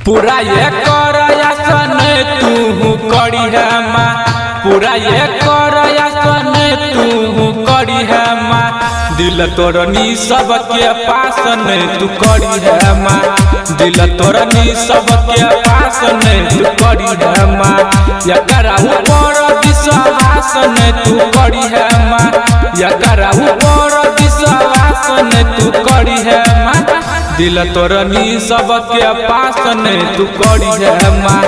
पूरा ये कर आसन तू करी है माँ, पूरा ये कर आसन तू करी है माँ। दिल तोरनी सबके पास ने तू करी है माँ, दिल तोरनी सबके पास ने तू करी है माँ। यकरा ऊपर विश्वास ने तू करी है माँ, यकरा ऊपर विश्वास ने तू करी है माँ। दिल तोरनी सबके पास ने तू करी है माँ,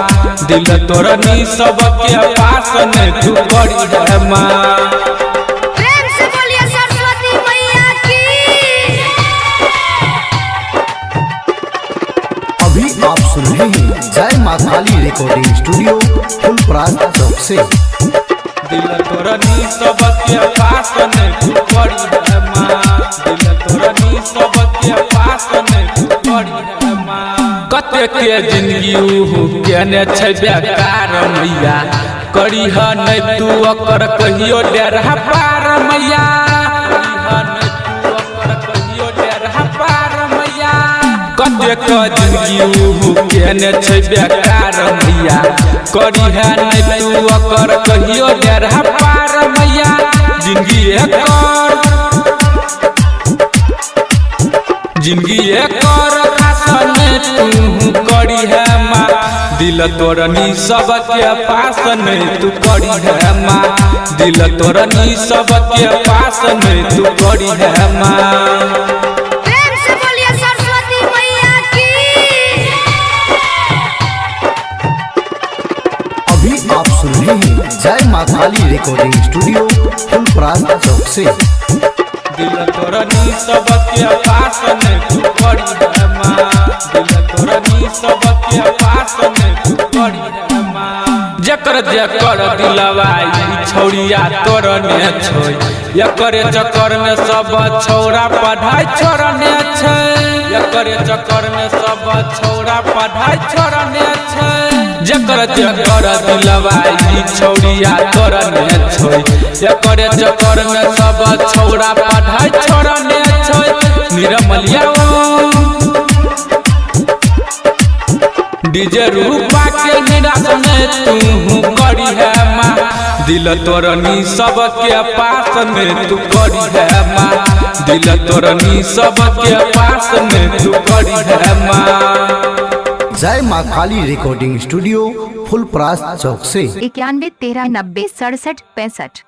दिल तोरनी सबके पास ने तू करी है माँ। प्रेम से बोलिए सरस्वती मैया की। अभी आप सुन रहे हैं जय माँ काली रिकॉर्डिंग स्टूडियो फुलपरास चौक से। दिल तोरनी सबके पास ने तू करी है माँ, दिल तोरनी सबके पास ने तू करी है माँ। कते के जिंदगी केने छै बेकार मैया, करी है नहीं तू ओकर कहियो डेरा पार मैया, कते के जिंदगी केने छै बेकार मैया, करी है नहीं तू ओकर कहियो डेरा पार मैया। जिंदगी एकर आसन तू करी है माँ, दिल तोरनी सबके पास ने तू करी है माँ, दिल तोरनी सबके पास ने तू करी है माँ। प्रेम से बोलिए सरस्वती मैया की। अभी आप सुन रहे हैं जय माँ काली रिकॉर्डिंग स्टूडियो फुलपरास चौक से। दिल तोरनी सबके पास ने तू करी है माँ, दिल तोरनी सबके पास ने तू करी है माँ। जकर जकर दिलवा छौरिया तोरने छै, एकरे चक्कर में सब छौरा पढ़ाई छोड़ने छै, एकरे चक्कर में सब छौरा पढ़ाई छोड़ने छै। जकर जकर दिलवा छौरिया तोरने छै, एकरे चक्कर में सब छौरा पढ़ाई छोड़ने छै। निरमलिया डीजे रूपा के निराश में तू करी है माँ, दिल तोरनी सबके पास में तू करी है माँ, दिल तोरनी सबके पास में तू करी है माँ। जय माँ काली रिकॉर्डिंग स्टूडियो फुलपरास चौक से। 91 13 90 67 65।